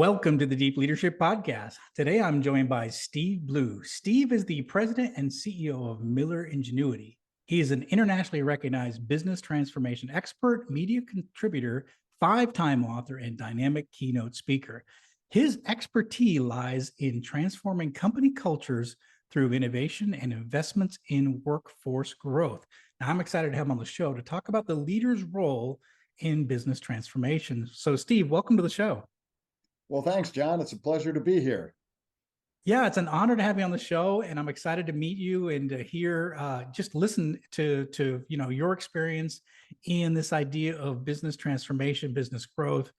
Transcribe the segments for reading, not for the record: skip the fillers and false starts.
Welcome to the Deep Leadership Podcast. Today I'm joined by Steve Blue. Steve is the president and CEO of Miller Ingenuity. He is an internationally recognized business transformation expert, media contributor, five-time author, and dynamic keynote speaker. His expertise lies in transforming company cultures through innovation and investments in workforce growth. Now, I'm excited to have him on the show to talk about the leader's role in business transformation. So, Steve, welcome to the show. Well, thanks, John. It's a pleasure to be here. Yeah, it's an honor to have you on the show, and I'm excited to meet you and to hear, just listen to your experience in this idea of business transformation, business growth,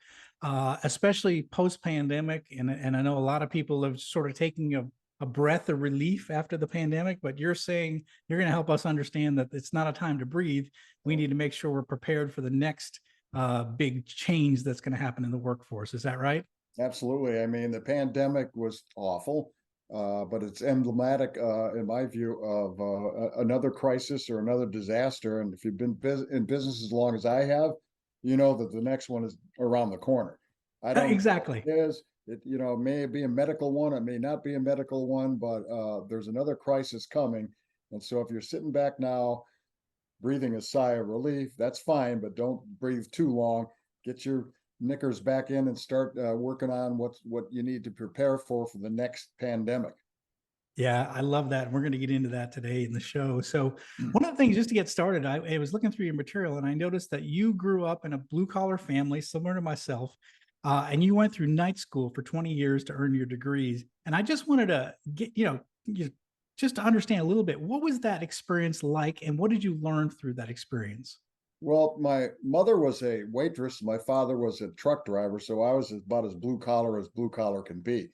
especially post pandemic. And I know a lot of people have sort of taken a breath of relief after the pandemic, but you're saying you're going to help us understand that it's not a time to breathe. We need to make sure we're prepared for the next big change that's going to happen in the workforce. Is that right? Absolutely. I mean, the pandemic was awful, but it's emblematic, in my view, of another crisis or another disaster. And if you've been in business as long as I have, you know that the next one is around the corner. I don't Exactly. know what it is. It may be a medical one, it may not be a medical one, but there's another crisis coming. And so if you're sitting back now, breathing a sigh of relief, that's fine, but don't breathe too long. Get your knickers back in and start working on what you need to prepare for the next pandemic. Yeah, I love that. We're going to get into that today in the show. So, one of the things, just to get started, I was looking through your material and I noticed that you grew up in a blue collar family, similar to myself, and you went through night school for 20 years to earn your degrees. And I just wanted to get, just to understand a little bit, what was that experience like and what did you learn through that experience? Well, my mother was a waitress. My father was a truck driver. So I was about as blue collar can be.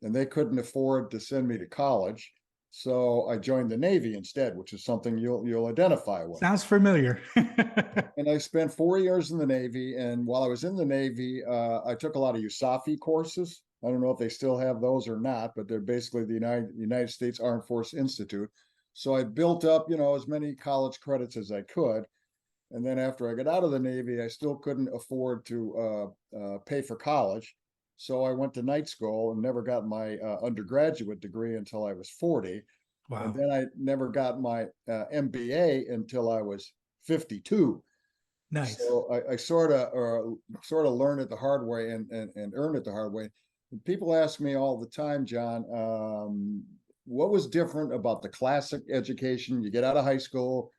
And they couldn't afford to send me to college. So I joined the Navy instead, which is something you'll identify with. Sounds familiar. And I spent 4 years in the Navy. And while I was in the Navy, I took a lot of USAFE courses. I don't know if they still have those or not, but they're basically the United States Armed Force Institute. So I built up, as many college credits as I could. And then after I got out of the Navy, I still couldn't afford to pay for college. So I went to night school and never got my undergraduate degree until I was 40. Wow. And then I never got my MBA until I was 52. Nice. So I sort of learned it the hard way and earned it the hard way. And people ask me all the time, John, what was different about the classic education? You get out of high school,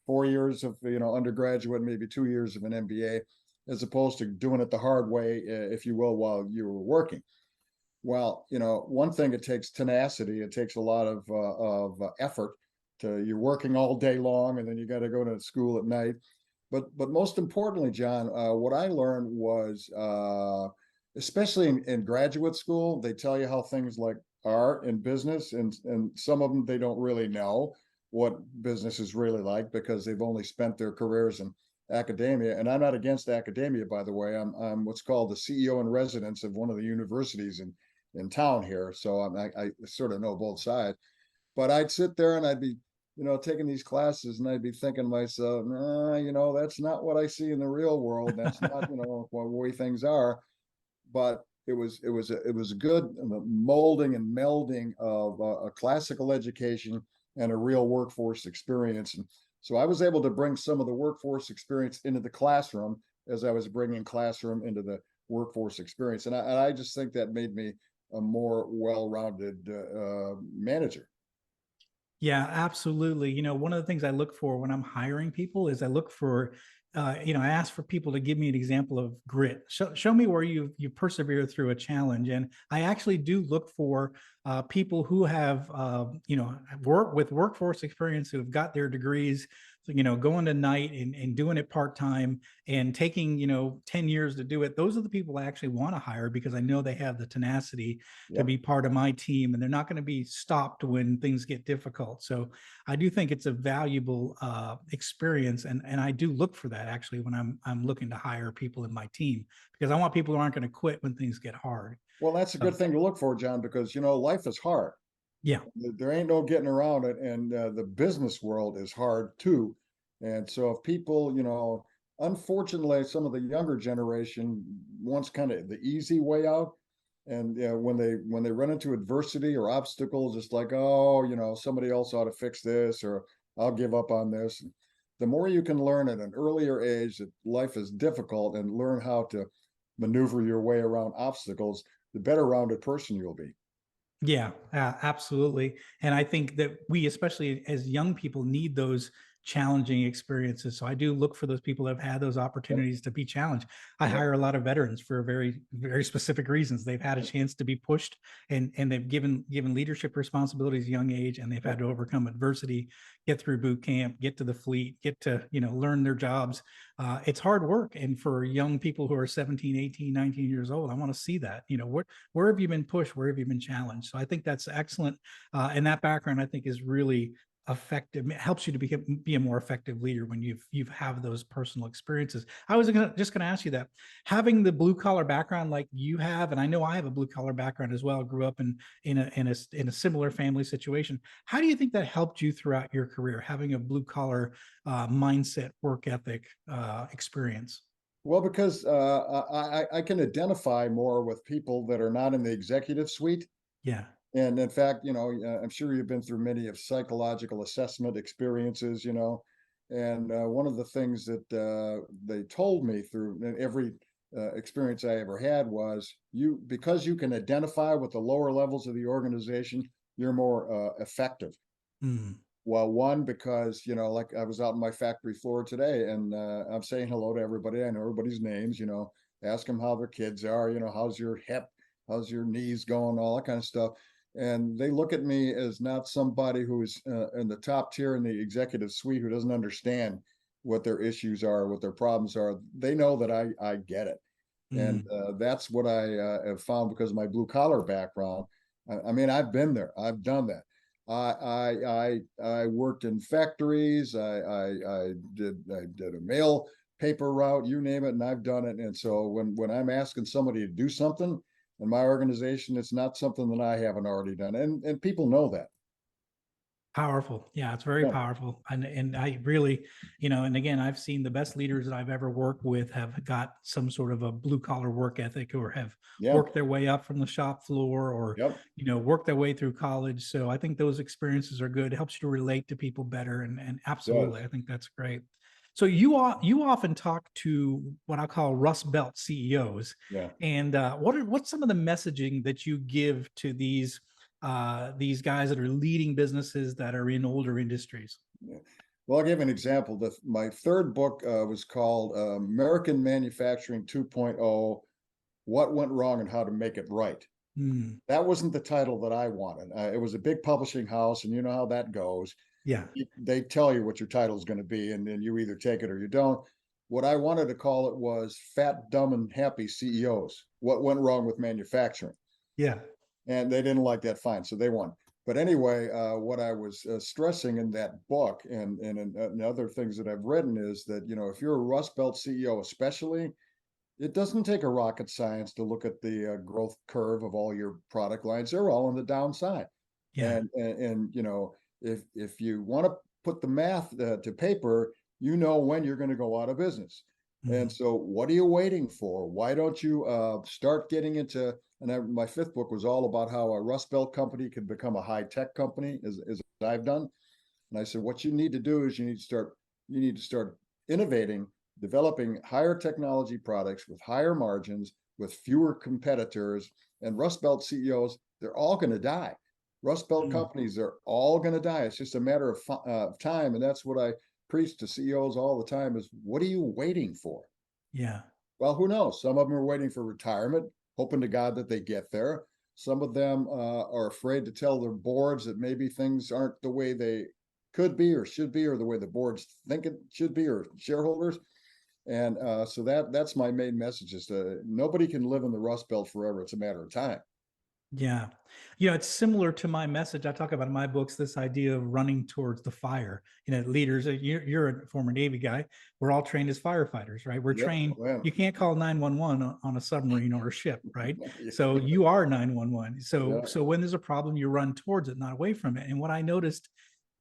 4 years of undergraduate, maybe 2 years of an MBA, as opposed to doing it the hard way, if you will, while you were working. Well, one thing, it takes tenacity. It takes a lot of effort. You're working all day long, and then you got to go to school at night. But most importantly, John, what I learned was, especially in graduate school, they tell you how things like are in business, and some of them they don't really know what business is really like because they've only spent their careers in academia. And I'm not against academia, by the way. I'm what's called the CEO in residence of one of the universities in town here, so I sort of know both sides. But I'd sit there and I'd be taking these classes, and I'd be thinking to myself, nah, that's not what I see in the real world. That's not the way things are. But it was a good molding and melding of a classical education and a real workforce experience. And so I was able to bring some of the workforce experience into the classroom as I was bringing classroom into the workforce experience. And I just think that made me a more well-rounded manager. Yeah, absolutely. One of the things I look for when I'm hiring people is I look for, I ask for people to give me an example of grit. Show me where you persevered through a challenge. And I actually do look for people who have, worked with workforce experience, who have got their degrees, going to night and doing it part-time and taking, 10 years to do it. Those are the people I actually want to hire because I know they have the tenacity to be part of my team, and they're not going to be stopped when things get difficult. So I do think it's a valuable experience. And I do look for that actually when I'm looking to hire people in my team, because I want people who aren't going to quit when things get hard. Well, that's a good thing to look for, John, because, life is hard. Yeah. There ain't no getting around it. And the business world is hard too. And so if people, unfortunately, some of the younger generation wants kind of the easy way out. And when they run into adversity or obstacles, it's like, oh, somebody else ought to fix this, or I'll give up on this. The more you can learn at an earlier age that life is difficult and learn how to maneuver your way around obstacles, the better rounded person you'll be. Yeah, absolutely. And I think that we, especially as young people, need those challenging experiences. So I do look for those people that have had those Yep. opportunities to be challenged. I Yep. hire a lot of veterans for very, very specific reasons. They've had a chance to be pushed, and they've given leadership responsibilities at a young age, and they've had Yep. to overcome adversity, get through boot camp, get to the fleet, get to, learn their jobs. It's hard work. And for young people who are 17, 18, 19 years old, I want to see that. Where have you been pushed? Where have you been challenged? So I think that's excellent. And that background, I think, is really effective. It helps you to be a more effective leader when you've have those personal experiences. I was just going to ask you that, having the blue collar background like you have, and I know I have a blue collar background as well. Grew up in a similar family situation. How do you think that helped you throughout your career, having a blue collar mindset, work ethic experience? Well, because I can identify more with people that are not in the executive suite. Yeah. And in fact, I'm sure you've been through many of psychological assessment experiences, and one of the things that they told me through every experience I ever had was, because you can identify with the lower levels of the organization, you're more effective. Mm. Well, one, because, like I was out on my factory floor today, and I'm saying hello to everybody. I know everybody's names, ask them how their kids are, how's your hip, how's your knees going, all that kind of stuff. And they look at me as not somebody who's in the top tier in the executive suite who doesn't understand what their issues are, what their problems are. They know that I get it. And Mm. that's what I have found because of my blue collar background. I mean, I've been there, I've done that. I worked in factories. I did a mail paper route, you name it, and I've done it. And so when I'm asking somebody to do something in my organization, it's not something that I haven't already done, and people know that. Powerful. Yeah, it's very Yeah, powerful. And I really, and again, I've seen the best leaders that I've ever worked with have got some sort of a blue collar work ethic, or have yeah, worked their way up from the shop floor, or, yep, worked their way through college. So I think those experiences are good. It helps you to relate to people better. And absolutely, does. I think that's great. So you often talk to what I call Rust Belt CEOs. Yeah. And what's some of the messaging that you give to these guys that are leading businesses that are in older industries? Yeah. Well, I'll give an example. My third book was called American Manufacturing 2.0: What Went Wrong and How to Make It Right. Mm. That wasn't the title that I wanted. It was a big publishing house, and you know how that goes. Yeah. They tell you what your title is going to be, and then you either take it or you don't. What I wanted to call it was Fat, Dumb, and Happy CEOs: What Went Wrong with Manufacturing. Yeah. And they didn't like that, fine, so they won. But anyway, what I was stressing in that book, and other things that I've written, is that if you're a Rust Belt CEO, especially, it doesn't take a rocket science to look at the growth curve of all your product lines. They're all on the downside, Yeah. and if you want to put the math to paper, you know when you're going to go out of business. And Mm. so, what are you waiting for? Why don't you start getting into? And my fifth book was all about how a Rust Belt company can become a high tech company, as I've done. And I said, what you need to do is you need to start innovating, developing higher technology products with higher margins, with fewer competitors. And Rust Belt CEOs, they're all going to die. Rust Belt Mm. companies, they're all going to die. It's just a matter of time. And that's what I preach to CEOs all the time: is what are you waiting for? Yeah. Well, who knows? Some of them are waiting for retirement, hoping to God that they get there. Some of them are afraid to tell their boards that maybe things aren't the way they could be or should be, or the way the boards think it should be, or shareholders. And so that's my main message: is nobody can live in the Rust Belt forever. It's a matter of time. Yeah. It's similar to my message. I talk about in my books, this idea of running towards the fire. Leaders, you're a former Navy guy. We're all trained as firefighters, right? We're Yep. trained. Well, You can't call 911 on a submarine or a ship, right? So yeah. you are 911. So Yeah. so when there's a problem, you run towards it, not away from it. And what I noticed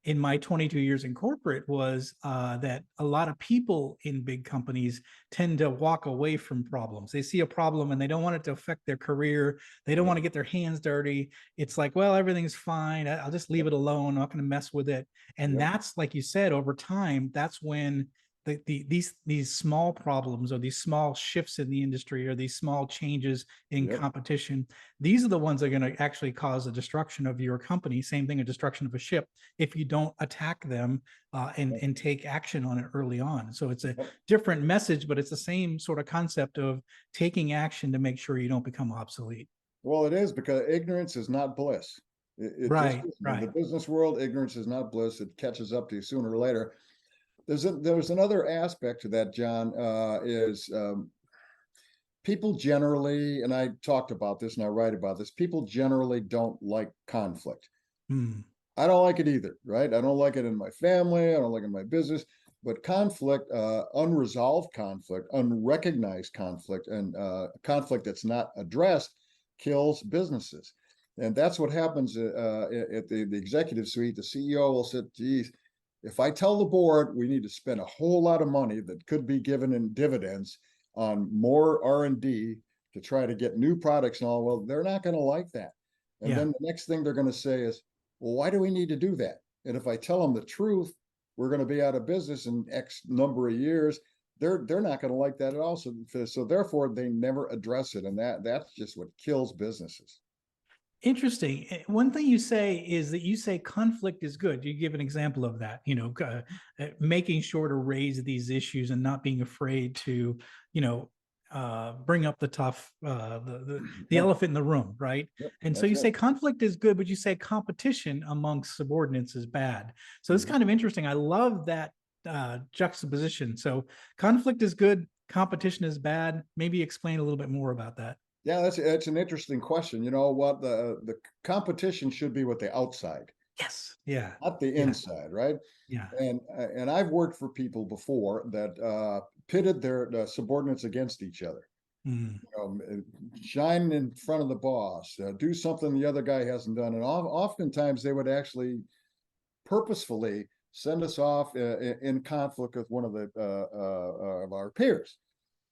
in my 22 years in corporate was that a lot of people in big companies tend to walk away from problems. They see a problem and they don't want it to affect their career. They don't Yep, want to get their hands dirty. It's like, well, everything's fine. I'll just leave yep, it alone. I'm not going to mess with it. And yep, that's, like you said, over time, that's when these small problems or these small shifts in the industry or these small changes in yep. competition, these are the ones that are going to actually cause the destruction of your company. Same thing, a destruction of a ship, if you don't attack them and take action on it early on. So it's a Yep. different message, but it's the same sort of concept of taking action to make sure you don't become obsolete. Well, it is, because ignorance is not bliss. It just Right, isn't. In the right. business world, ignorance is not bliss. It catches up to you sooner or later. There's another aspect to that, John, is people generally, and I talked about this and I write about this, people generally don't like conflict. Hmm. I don't like it either, right? I don't like it in my family. I don't like it in my business. But conflict, unresolved conflict, unrecognized conflict, and conflict that's not addressed kills businesses. And that's what happens at the executive suite. The CEO will say, geez, if I tell the board we need to spend a whole lot of money that could be given in dividends on more R&D to try to get new products and all, well, they're not going to like that. And Yeah. then the next thing they're going to say is, well, why do we need to do that? And if I tell them the truth, we're going to be out of business in X number of years. They're not going to like that at all. So therefore, they never address it, and that's just what kills businesses. Interesting. One thing you say is that you say conflict is good. You give an example of that, making sure to raise these issues and not being afraid to, bring up the tough, the Yep, elephant in the room, right? yep, And so that's you it. say conflict is good, but you say competition amongst subordinates is bad. So it's Mhm. kind of interesting. I love that juxtaposition. So conflict is good, competition is bad. Maybe explain a little bit more about that. Yeah, that's an interesting question. You know what? The competition should be with the outside, Yes. Yeah. not the Yeah. inside, right? Yeah. And I've worked for people before that pitted their subordinates against each other. Mm. Shine in front of the boss, do something the other guy hasn't done, and oftentimes they would actually purposefully send us off in conflict with one of our peers,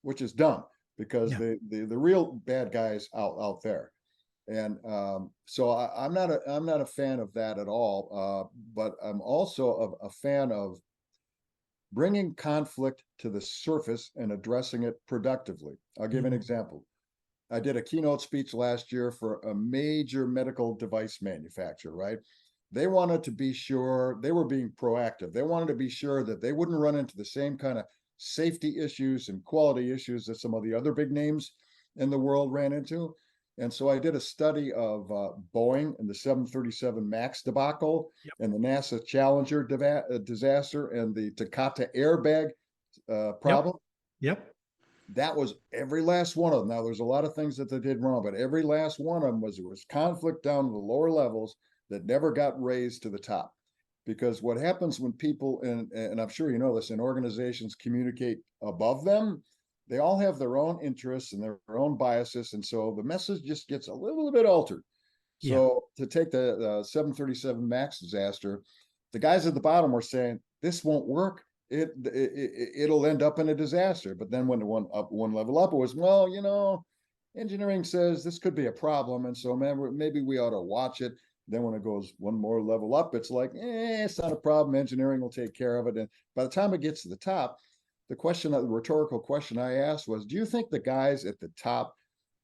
which is dumb because Yeah. the real bad guys out there. And so I'm not a fan of that at all. But I'm also a fan of bringing conflict to the surface and addressing it productively. I'll give an Mm. example. I did a keynote speech last year for a major medical device manufacturer, right? They wanted to be sure, they were being proactive. They wanted to be sure that they wouldn't run into the same kind of safety issues and quality issues that some of the other big names in the world ran into. And so I did a study of Boeing and the 737 MAX debacle Yep. and the NASA Challenger disaster and the Takata airbag Yep. problem. Yep. That was every last one of them. Now, there's a lot of things that they did wrong, but every last one of them was conflict down to the lower levels that never got raised to the top. Because what happens when people, and I'm sure you know this, in organizations communicate above them, they all have their own interests and their own biases. And so the message just gets a little bit altered. Yeah. So to take the 737 MAX disaster, the guys at the bottom were saying, this won't work. It'll end up in a disaster. But then when one level up, it was, well, engineering says this could be a problem, and so maybe we ought to watch it. Then when it goes one more level up, it's like, it's not a problem. Engineering will take care of it. And by the time it gets to the top, the rhetorical question I asked was, do you think the guys at the top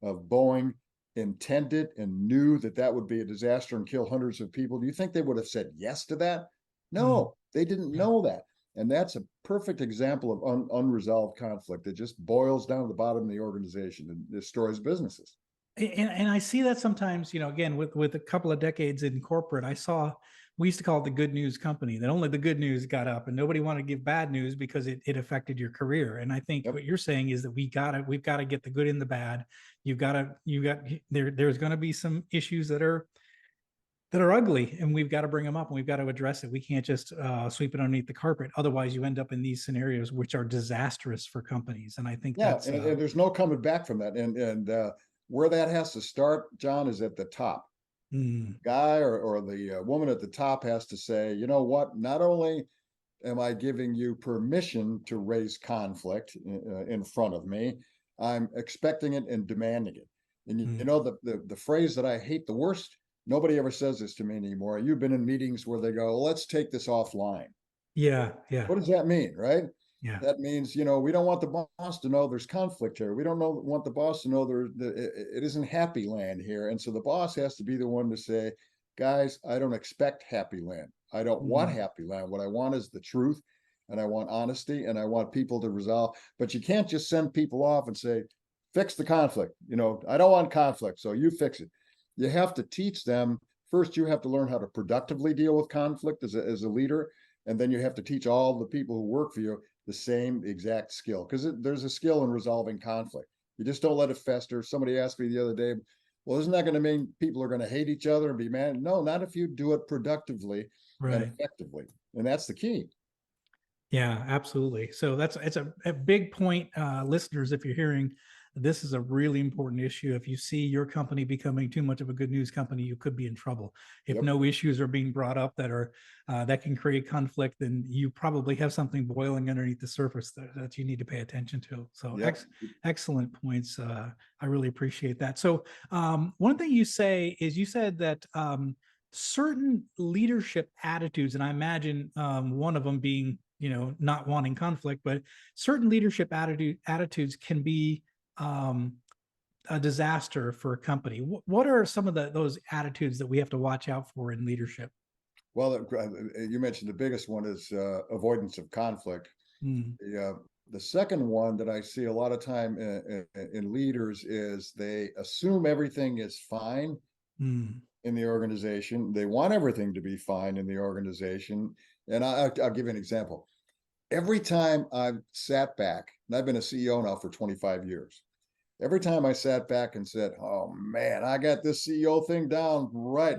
of Boeing intended and knew that that would be a disaster and kill hundreds of people? Do you think they would have said yes to that? Mm. No, they didn't Yeah. know that. And that's a perfect example of unresolved conflict that just boils down to the bottom of the organization and destroys businesses. And I see that sometimes, again, with a couple of decades in corporate, we used to call it the good news company, that only the good news got up and nobody wanted to give bad news because it affected your career. And I think Yep. what you're saying is that we've got to get the good and the bad. There's going to be some issues that are ugly, and we've got to bring them up and we've got to address it. We can't just sweep it underneath the carpet. Otherwise, you end up in these scenarios which are disastrous for companies. And I think Yeah, that's and there's no coming back from that. And where that has to start, John, is at the top. Mm, Guy or the woman at the top has to say, you know what, not only am I giving you permission to raise conflict in front of me, I'm expecting it and demanding it. And you mm. know, the phrase that I hate the worst, nobody ever says this to me anymore. You've been in meetings where they go, let's take this offline. Yeah, yeah, What does that mean, right? yeah. That means, you know, we don't want the boss to know there's conflict here. We don't want the boss to know it isn't happy land here. And so the boss has to be the one to say, guys, I don't expect happy land. I don't want Mm, happy land. What I want is the truth, and I want honesty, and I want people to resolve. But you can't just send people off and say, fix the conflict. You know, I don't want conflict, so you fix it. You have to teach them. First, you have to learn how to productively deal with conflict as a leader, and then you have to teach all the people who work for you the same exact skill, because there's a skill in resolving conflict. You just don't let it fester. Somebody asked me the other day, well, isn't that going to mean people are going to hate each other and be mad? No, not if you do it productively and right. effectively. And that's the key. Yeah, absolutely. So it's a big point, listeners. If you're hearing, this is a really important issue. If you see your company becoming too much of a good news company, you could be in trouble. If Yep. no issues are being brought up that are that can create conflict, then you probably have something boiling underneath the surface that you need to pay attention to. So Yep. excellent points. I really appreciate that. So one thing you say is you said that certain leadership attitudes, and I imagine one of them being, not wanting conflict, but certain leadership attitudes can be um, a disaster for a company. What are some of those attitudes that we have to watch out for in leadership? Well, you mentioned the biggest one is avoidance of conflict. Mm, The second one that I see a lot of time in leaders is they assume everything is fine mm, in the organization. They want everything to be fine in the organization. And I'll give you an example. Every time I've sat back, and I've been a CEO now for 25 years, every time I sat back and said, oh man, I got this CEO thing down right.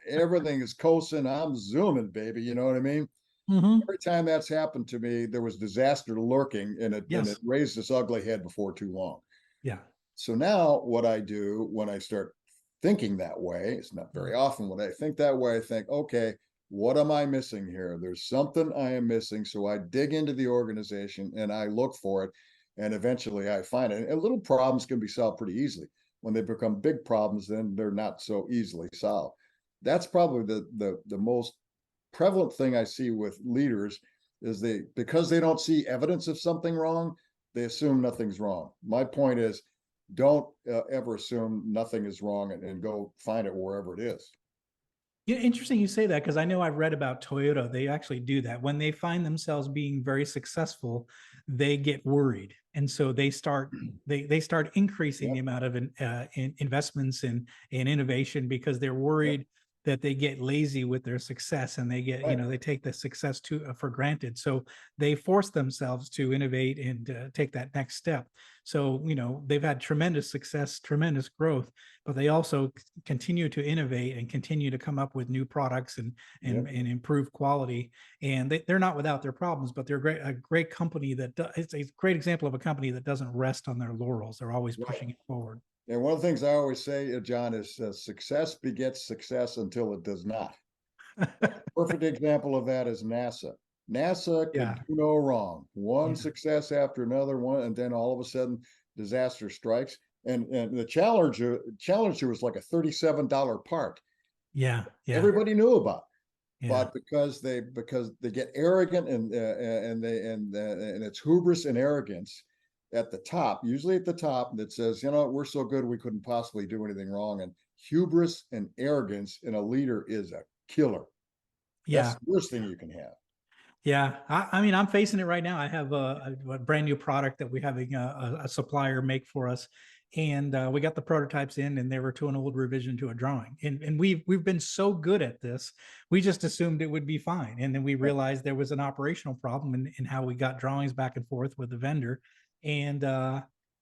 Everything is coasting. I'm zooming, baby. You know what I mean? mm-hmm. Every time that's happened to me, there was disaster lurking, and it Yes. raised its ugly head before too long. Yeah. So now what I do when I start thinking that way, it's not Mm, very often when I think that way, I think, okay, what am I missing here? There's something I am missing. So I dig into the organization and I look for it. And eventually I find it. And little problems can be solved pretty easily. When they become big problems, then they're not so easily solved. That's probably the most prevalent thing I see with leaders is because they don't see evidence of something wrong, they assume nothing's wrong. My point is, don't ever assume nothing is wrong, and go find it wherever it is. Yeah, interesting you say that, because I know I've read about Toyota. They actually do that. When they find themselves being very successful, they get worried, and so they start increasing the Yep. amount of investments in innovation, because they're Yep. worried that they get lazy with their success, and Right. they take the success for granted. So they force themselves to innovate and take that next step. So they've had tremendous success, tremendous growth, but they also continue to innovate and continue to come up with new products Yep. and improve quality. And they're not without their problems, but they're a great company it's a great example of a company that doesn't rest on their laurels. They're always Right. pushing it forward. And one of the things I always say, John, is success begets success until it does not. Perfect example of that is NASA. NASA could Yeah, do no wrong. One yeah, success after another one, and then all of a sudden, disaster strikes. And the Challenger was like a $37 part. yeah, yeah, Everybody knew about, yeah, but because they get arrogant, and it's hubris and arrogance at the top, usually at the top, that says, you know, we're so good we couldn't possibly do anything wrong. And hubris and arrogance in a leader is a killer. That's yeah. the worst thing you can have. Yeah, I mean, I'm facing it right now. I have a brand new product that we're having a supplier make for us, and we got the prototypes in, and they were to an old revision to a drawing. And we've been so good at this, we just assumed it would be fine, and then we Right. realized there was an operational problem in how we got drawings back and forth with the vendor, and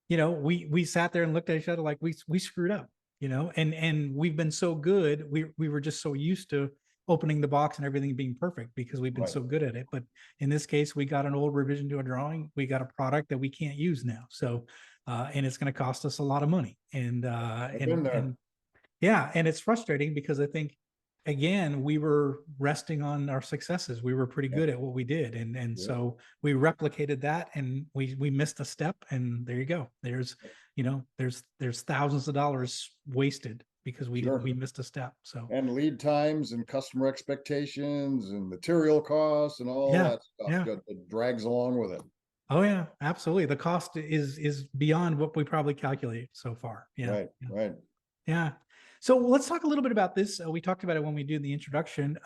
we sat there and looked at each other like we screwed up, and we've been so good, we were just so used to opening the box and everything being perfect because we've been Right. so good at it. But in this case, we got an old revision to a drawing. We got a product that we can't use now. So, and it's going to cost us a lot of money. And I've been there. Yeah, and it's frustrating because I think, again, we were resting on our successes. We were pretty Yeah, good at what we did, and yeah, so we replicated that, and we missed a step, and there you go. There's thousands of dollars wasted because we sure. missed a step. So And lead times and customer expectations and material costs and all yeah, that stuff yeah. that drags along with it. Oh yeah, absolutely. The cost is beyond what we probably calculated so far. Yeah, Right, yeah. right. Yeah. So let's talk a little bit about this. We talked about it when we did the introduction.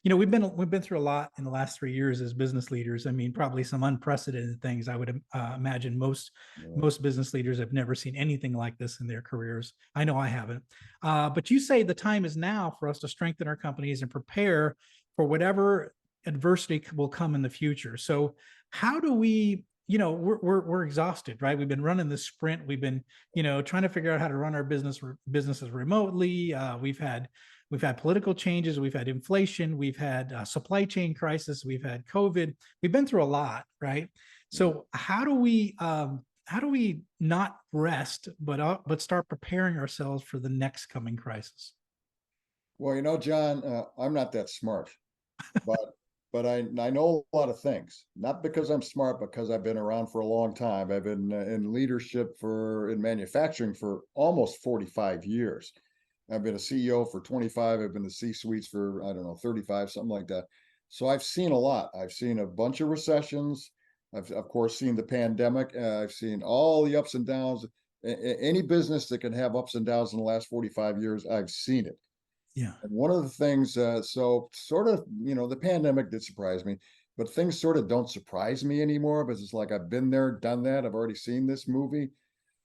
We've been through a lot in the last 3 years as business leaders. I mean, probably some unprecedented things. I would imagine Yeah. most business leaders have never seen anything like this in their careers. I know I haven't. But you say the time is now for us to strengthen our companies and prepare for whatever adversity will come in the future. So how do we? We're exhausted, right? We've been running this sprint. We've been trying to figure out how to run our businesses remotely. We've had political changes, we've had inflation, we've had supply chain crisis, we've had COVID. We've been through a lot, right? Yeah. So how do we not rest but start preparing ourselves for the next coming crisis? Well, John, I'm not that smart, but I know a lot of things. Not because I'm smart, because I've been around for a long time. I've been in leadership in manufacturing for almost 45 years. I've been a CEO for 25. I've been the C-suites for, I don't know, 35, something like that. So I've seen a lot. I've seen a bunch of recessions. I've, of course, seen the pandemic. I've seen all the ups and downs. Any business that can have ups and downs in the last 45 years, I've seen it. Yeah. And one of the things, so sort of, the pandemic did surprise me, but things sort of don't surprise me anymore because it's like I've been there, done that. I've already seen this movie.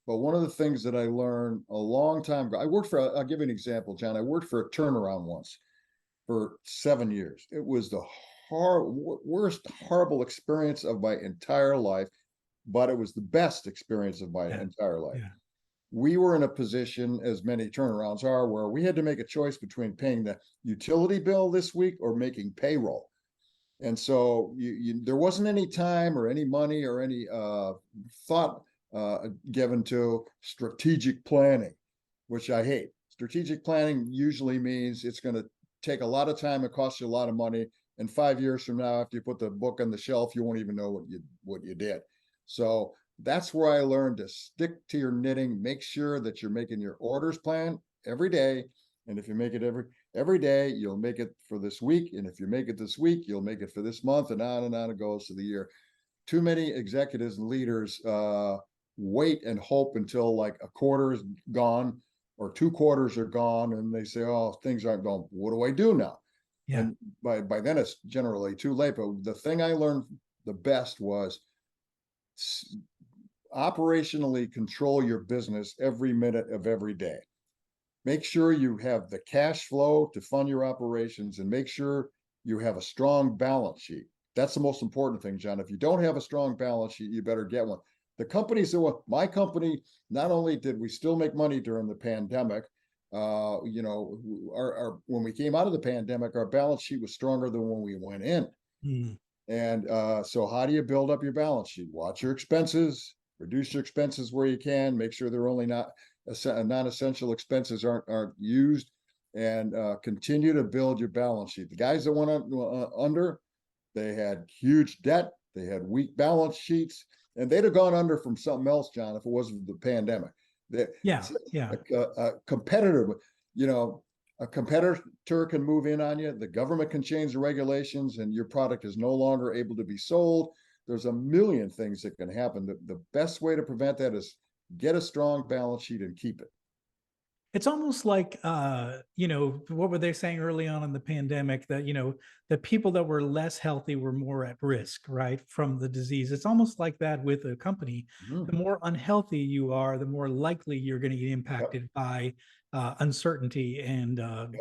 But one of the things that I learned a long time ago, I'll give you an example, John. I worked for a turnaround once for 7 years. It was the worst, horrible experience of my entire life, but it was the best experience of my Yeah. entire life. Yeah. We were in a position, as many turnarounds are, where we had to make a choice between paying the utility bill this week or making payroll. And so there wasn't any time or any money or any thought given to strategic planning, which I hate. Strategic planning usually means it's going to take a lot of time and cost you a lot of money. And 5 years from now, after you put the book on the shelf, you won't even know what you did. So that's where I learned to stick to your knitting. Make sure that you're making your orders plan every day. And if you make it every day, you'll make it for this week. And if you make it this week, you'll make it for this month, and on it goes to the year. Too many executives and leaders wait and hope until like a quarter is gone or 2 quarters are gone, and they say, "Oh, things aren't going. What do I do now?" Yeah. And by then it's generally too late. But the thing I learned the best was operationally control your business every minute of every day. Make sure you have the cash flow to fund your operations, and make sure you have a strong balance sheet. That's the most important thing, John. If you don't have a strong balance sheet, you better get one. The companies that my company, not only did we still make money during the pandemic, when we came out of the pandemic, our balance sheet was stronger than when we went in. Mm. And so how do you build up your balance sheet? Watch your expenses, reduce your expenses where you can, make sure they're only not non-essential expenses aren't used, and continue to build your balance sheet. The guys that went under, they had huge debt, they had weak balance sheets, and they'd have gone under from something else, John, if it wasn't the pandemic. They, Yeah. Yeah. a competitor, you know, a competitor can move in on you. The government can change the regulations, and your product is no longer able to be sold. There's a million things that can happen. The best way to prevent that is get a strong balance sheet and keep it. It's almost like what were they saying early on in the pandemic, that the people that were less healthy were more at risk, right, from the disease. It's almost like that with a company. The Mhm. more unhealthy you are, the more likely you're going to get Yep, impacted by uncertainty and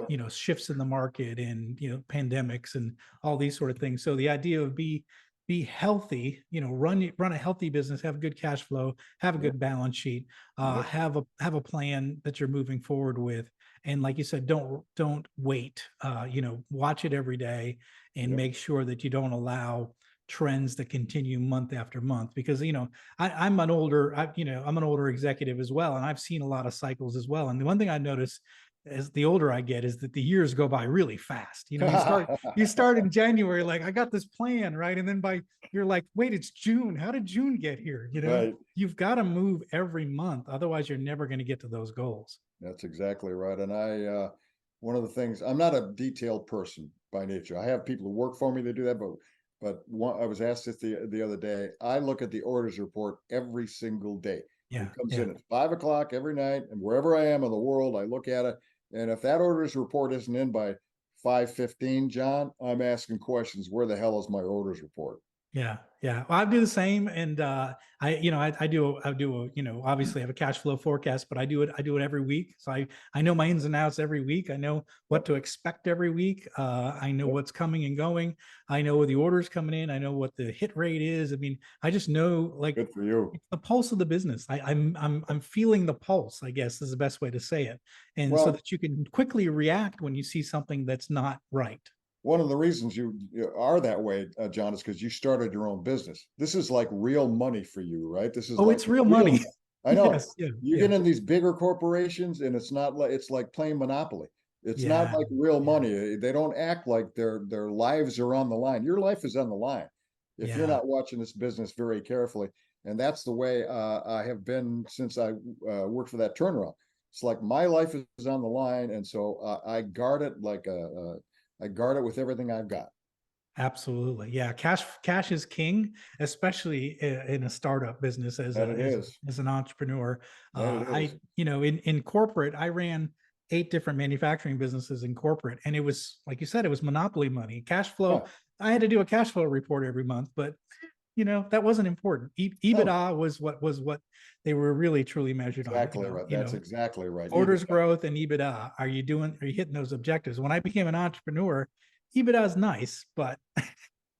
yep, shifts in the market and pandemics and all these sort of things. So the idea of be healthy, run a healthy business, have good cash flow, have a yep, good balance sheet, yep, have a plan that you're moving forward with. And like you said, don't wait. Watch it every day and yep. make sure that you don't allow trends that continue month after month. Because I'm an older executive as well, and I've seen a lot of cycles as well. And the one thing I noticed as the older I get is that the years go by really fast. You start in January, like I got this plan, right? And then you're like, wait, it's June. How did June get here? Right. You've got to move every month. Otherwise, you're never going to get to those goals. That's exactly right. And one of the things, I'm not a detailed person by nature. I have people who work for me that do that, I was asked this the other day. I look at the orders report every single day. Yeah. It comes Yeah. in at 5 o'clock every night, and wherever I am in the world, I look at it. And if that orders report isn't in by 5:15, John, I'm asking questions. Where the hell is my orders report? Yeah, yeah. Well, I do the same, and I do, obviously I have a cash flow forecast, but I do it every week. So I know my ins and outs every week. I know what Yep. to expect every week. I know Yep. what's coming and going. I know where the orders coming in. I know what the hit rate is. I mean, I just know like Good for you. it's the pulse of the business. I'm feeling the pulse, I guess is the best way to say it, and so Well, that you can quickly react when you see something that's not right. one of the reasons you are that way, John, is because you started your own business. This is like real money for you, right? This is Oh, like it's real real money. money. I know. Yes, yeah, You yeah. get in these bigger corporations, and it's not like it's like playing Monopoly. It's not Yeah, like real yeah, money. They don't act like their lives are on the line. Your life is on the line if you're yeah, not watching this business very carefully. And that's the way I have been since I worked for that turnaround. It's like my life is on the line, and so I guard it I guard it with everything I've got. absolutely. Yeah, cash is king, especially in a startup business as That it is. as an entrepreneur. That it I is. in corporate, I ran 8 different manufacturing businesses in corporate, and it was like you said, it was monopoly money. Cash flow. Yeah. I had to do a cash flow report every month, but that wasn't important. No, EBITDA was what they were really truly measured on. exactly right. That's exactly right. Orders EBITDA. growth and EBITDA. Are you hitting those objectives? When I became an entrepreneur, EBITDA is nice, but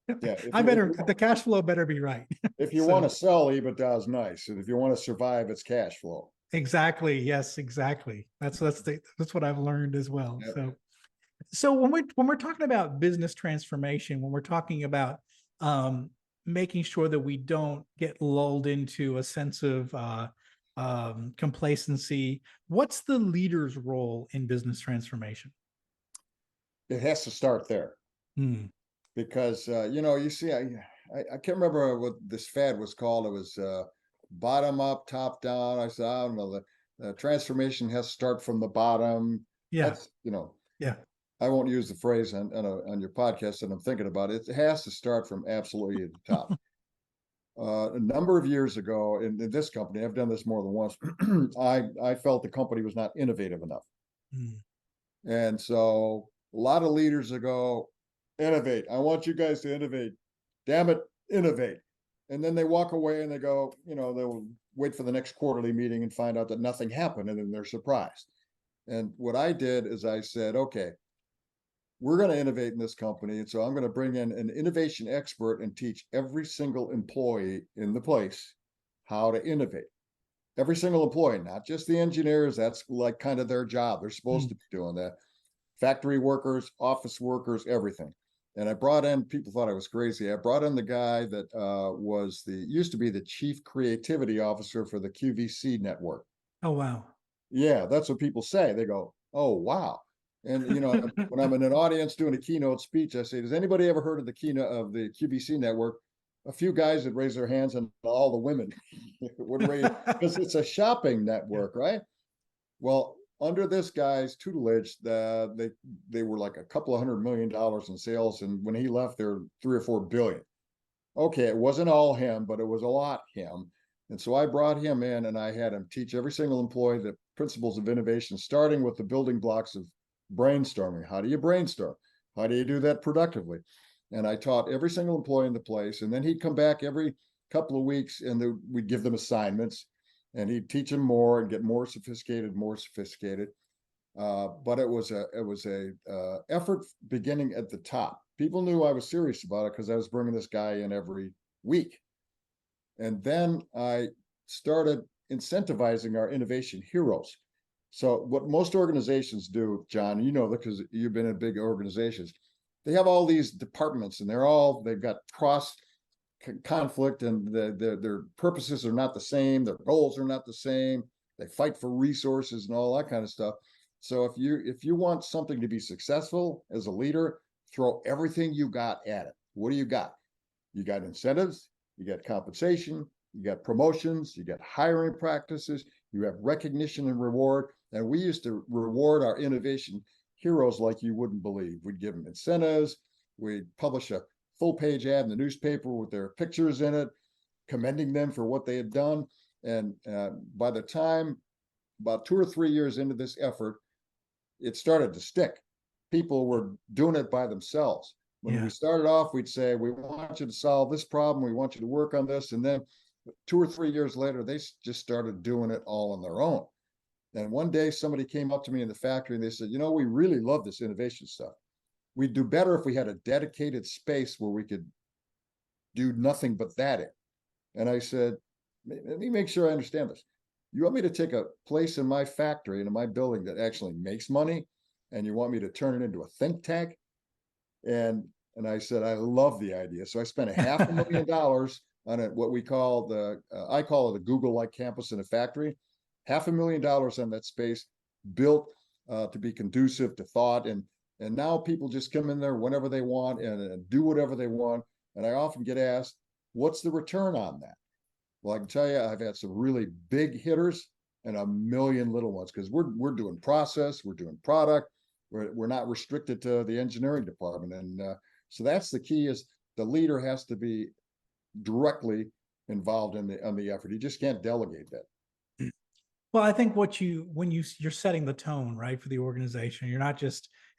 Yeah. the cash flow better be right. If you want So to sell, EBITDA is nice. And if you want to survive, it's cash flow. exactly. Yes, exactly. That's what I've learned as well. Yep. So when we're talking about business transformation, when we're talking about making sure that we don't get lulled into a sense of complacency, what's the leader's role in business transformation? It has to start there Hmm. because, you see, I can't remember what this fad was called. It was bottom up, top down. I said, I don't know. The transformation has to start from the bottom. Yeah, That's, yeah. I won't use the phrase on your podcast that I'm thinking about. It has to start from absolutely at the top. A number of years ago in this company, I've done this more than once. I felt the company was not innovative enough, Hmm. and so a lot of leaders ago, innovate. I want you guys to innovate. Damn it, innovate. And then they walk away and they go, they'll wait for the next quarterly meeting and find out that nothing happened, and then they're surprised. And what I did is I said, okay, we're going to innovate in this company. And so I'm going to bring in an innovation expert and teach every single employee in the place how to innovate. Every single employee, not just the engineers. That's like kind of their job. They're supposed Hmm. to be doing that. Factory workers, office workers, everything. And I brought in, people thought I was crazy. I brought in the guy that used to be the chief creativity officer for the QVC network. Oh wow. Yeah, that's what people say. They go, oh, wow. And when I'm in an audience doing a keynote speech, I say, "Does anybody ever heard of the keynote of the QVC network?" A few guys would raise their hands, and all the women would raise because it's a shopping Yeah. network, right? Well, under this guy's tutelage, they were like a couple of $100 million in sales, and when he left, they're 3 or 4 billion. Okay, it wasn't all him, but it was a lot him. And so I brought him in and I had him teach every single employee the principles of innovation, starting with the building blocks of brainstorming. How do you brainstorm? How do you do that productively? And I taught every single employee in the place. And then he'd come back every couple of weeks and we'd give them assignments and he'd teach them more and get more sophisticated, more sophisticated. But it was a effort beginning at the top. People knew I was serious about it because I was bringing this guy in every week. And then I started incentivizing our innovation heroes. So what most organizations do, John, because you've been in big organizations, they have all these departments and they've got cross conflict and their purposes are not the same. Their goals are not the same. They fight for resources and all that kind of stuff. So if you want something to be successful as a leader, throw everything you got at it. What do you got? You got incentives, you got compensation, you got promotions, you got hiring practices, you have recognition and reward. And we used to reward our innovation heroes like you wouldn't believe. We'd give them incentives, we'd publish a full page ad in the newspaper with their pictures in it, commending them for what they had done. And by the time about 2 or 3 years into this effort, it started to stick. People were doing it by themselves. When we Yeah. started off, we'd say, we want you to solve this problem. We want you to work on this. And then 2 or 3 years later, they just started doing it all on their own. And one day somebody came up to me in the factory and they said, we really love this innovation stuff. We'd do better if we had a dedicated space where we could do nothing but that in. And I said, let me make sure I understand this. You want me to take a place in my factory and in my building that actually makes money, and you want me to turn it into a think tank? And I said, I love the idea. So I spent $500,000 on it, what we call I call it a Google-like campus in a factory. $500,000 on that space built to be conducive to thought. And now people just come in there whenever they want and do whatever they want. And I often get asked, what's the return on that? Well, I can tell you, I've had some really big hitters and a million little ones, because we're doing process, we're doing product, we're not restricted to the engineering department. And so that's the key: is the leader has to be directly involved in the effort. You just can't delegate that. Well, I think you're setting the tone, right, for the organization.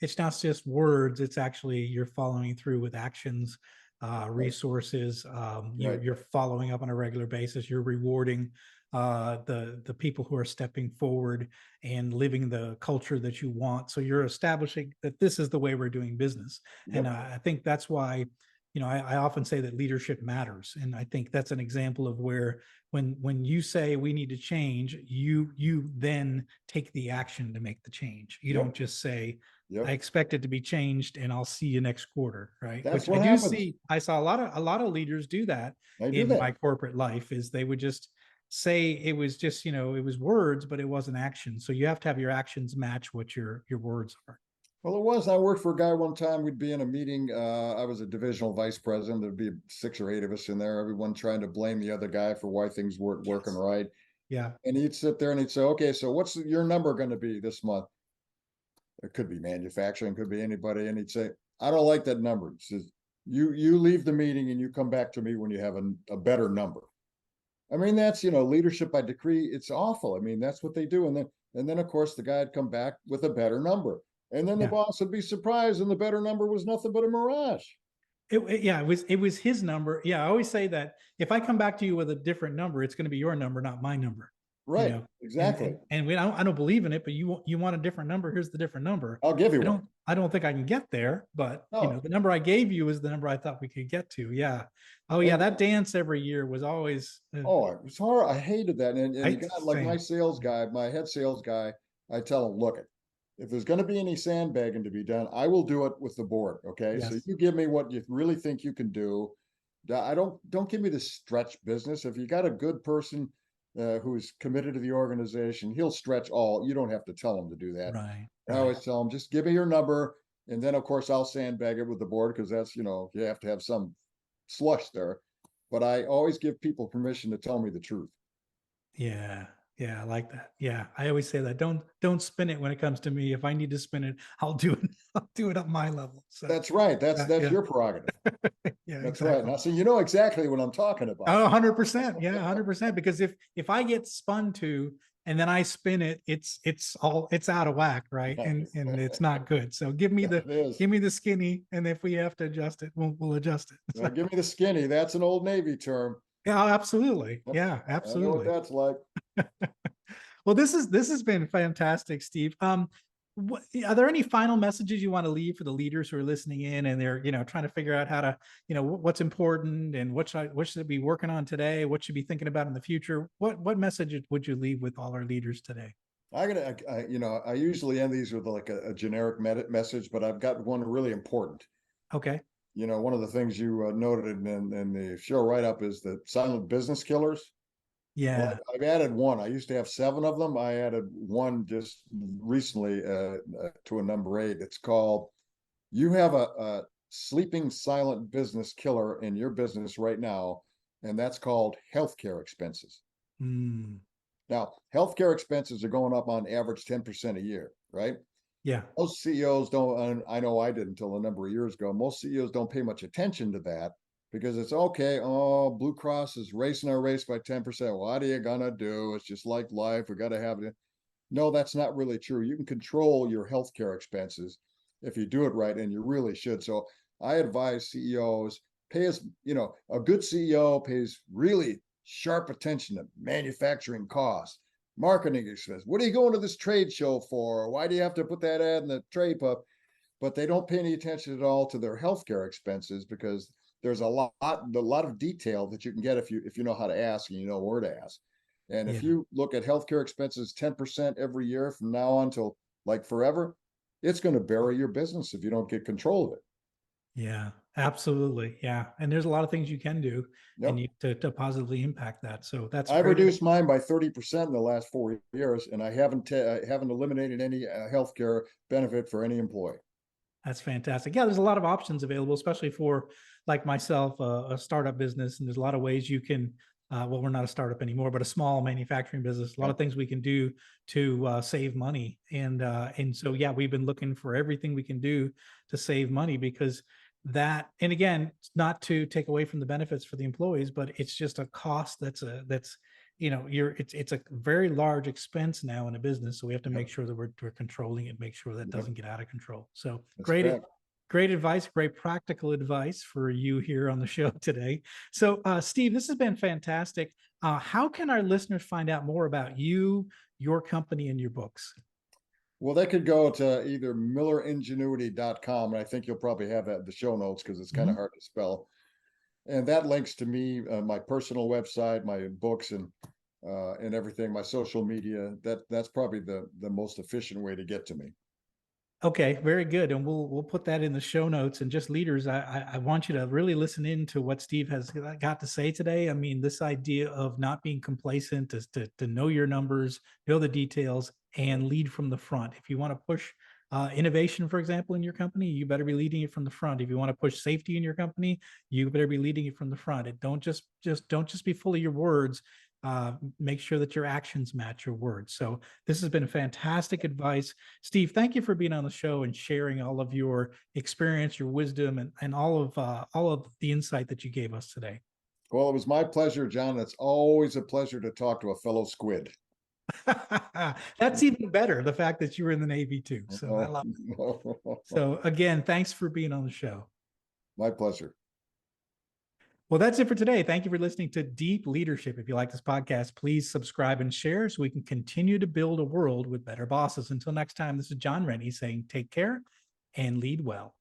It's not just words, it's actually you're following through with actions, resources. Right. You're following up on a regular basis. You're rewarding the people who are stepping forward and living the culture that you want. So you're establishing that this is the way we're doing business. And Yep. I think that's why, I often say that leadership matters. And I think that's an example of where when you say we need to change, you then take the action to make the change. You don't Yep. just say, I Yep. expect it to be changed and I'll see you next quarter, right? That's Which I what do happens. see. I saw a lot of leaders do that I do in that. my corporate life. Is they would just say it was just, it was words, but it wasn't action. So you have to have your actions match what your words are. Well, it was. I worked for a guy one time. We'd be in a meeting. I was a divisional vice president. There'd be 6 or 8 of us in there, everyone trying to blame the other guy for why things weren't working right. Yeah. And he'd sit there and he'd say, okay, so what's your number going to be this month? It could be manufacturing, could be anybody. And he'd say, I don't like that number. He says, you leave the meeting and you come back to me when you have a better number. I mean, that's, leadership by decree. It's awful. I mean, that's what they do. And then of course the guy'd come back with a better number. And then the Yeah. boss would be surprised, and the better number was nothing but a mirage. Yeah, it was his number. Yeah, I always say that if I come back to you with a different number, it's going to be your number, not my number. You Right. know, and Exactly. and I don't believe in it, but you want a different number. Here's the different number. I'll give you one. I don't think I can get there, but No. the number I gave you is the number I thought we could get to. Yeah. Oh yeah, And that dance every year was always. oh, it was hard. I hated that. And you got like my Same. sales guy, my head sales guy, I tell him, look, if there's going to be any sandbagging to be done, I will do it with the board. Okay. So Yes. you give me what you really think you can do. I don't give me the stretch business. If you got a good person who's committed to the organization, he'll stretch all. You don't have to tell him to do that. Right. I Right. always tell him, just give me your number. And then of course I'll sandbag it with the board, because that's, you have to have some slush there. But I always give people permission to tell me the truth. Yeah. Yeah, I like that. Yeah, I always say that. Don't spin it when it comes to me. If I need to spin it, I'll do it. I'll do it at my level. So That's right. That's yeah, your prerogative. yeah, That's right. exactly. Now, so you know exactly what I'm talking about. Oh, 100%. Yeah, 100%. Because if I get spun to and then I spin it, it's out of whack, right? And it's not good. So It is. give me the skinny, and if we have to adjust it, we'll adjust it. So, Give me the skinny. That's an old Navy term. yeah, absolutely. Yep. Yeah, I know what absolutely. that's like. Well, this has been fantastic, Steve. Are there any final messages you want to leave for the leaders who are listening in and they're trying to figure out how to what's important and what should be working on today, what should be thinking about in the future? What message would you leave with all our leaders today? I usually end these with like a generic message, but I've got one really important. Okay. One of the things you noted in the show write up is the silent business killers. Well, Yeah. I've added one. I used to have seven of them. I added one just recently to a number eight. It's called You Have a Sleeping Silent Business Killer in Your Business Right Now, and that's called healthcare expenses. Mm, Now, healthcare expenses are going up on average 10% a year, right? yeah. Most CEOs don't, and I know I did until a number of years ago, most CEOs don't pay much attention to that because it's okay. Oh, Blue Cross is racing our race by 10%. What are you going to do? It's just like life. We got to have it. No, that's not really true. You can control your healthcare expenses if you do it right, and you really should. So I advise CEOs pay as, a good CEO pays really sharp attention to manufacturing costs, marketing expense. What are you going to this trade show for? Why do you have to put that ad in the trade pub? But they don't pay any attention at all to their healthcare expenses because there's a lot of detail that you can get if you know how to ask and you know where to ask. And if Yeah. you look at healthcare expenses 10% every year from now on till like forever, it's going to bury your business if you don't get control of it. Yeah, absolutely. Yeah. And there's a lot of things you can do and Yep. you to positively impact that. So that's I've great. reduced mine by 30% in the last 4 years, and I haven't eliminated any healthcare benefit for any employee. That's fantastic. Yeah, there's a lot of options available, especially for like myself, a startup business. And there's a lot of ways you can, well, we're not a startup anymore, but a small manufacturing business. A lot Yeah. of things we can do to save money. And so, yeah, we've been looking for everything we can do to save money because that, and again, it's not to take away from the benefits for the employees, but it's just a cost that's it's a very large expense now in a business, so we have to make Yep. sure that we're controlling it, make sure that Yep. doesn't get out of control. So That's great correct. great advice, great practical advice for you here on the show today. So Steve, this has been fantastic. How can our listeners find out more about you, your company, and your books? Well, they could go to either milleringenuity.com, and I think you'll probably have that in the show notes because it's kind of Mhm. hard to spell. And that links to me, my personal website, my books, and everything, my social media. That's probably the most efficient way to get to me. Okay, very good, and we'll put that in the show notes. And just leaders, I want you to really listen in to what Steve has got to say today. I mean, this idea of not being complacent is to know your numbers, know the details, and lead from the front. If you want to push innovation, for example, in your company, you better be leading it from the front. If you want to push safety in your company, you better be leading it from the front. It don't just be full of your words. Make sure that your actions match your words. So this has been fantastic advice. Steve, thank you for being on the show and sharing all of your experience, your wisdom, and all of the insight that you gave us today. Well, it was my pleasure, John. It's always a pleasure to talk to a fellow squid. That's even better. The fact that you were in the Navy too. So I love it. So again, thanks for being on the show. My pleasure. Well, that's it for today. Thank you for listening to Deep Leadership. If you like this podcast, please subscribe and share so we can continue to build a world with better bosses. Until next time, this is John Rennie saying take care and lead well.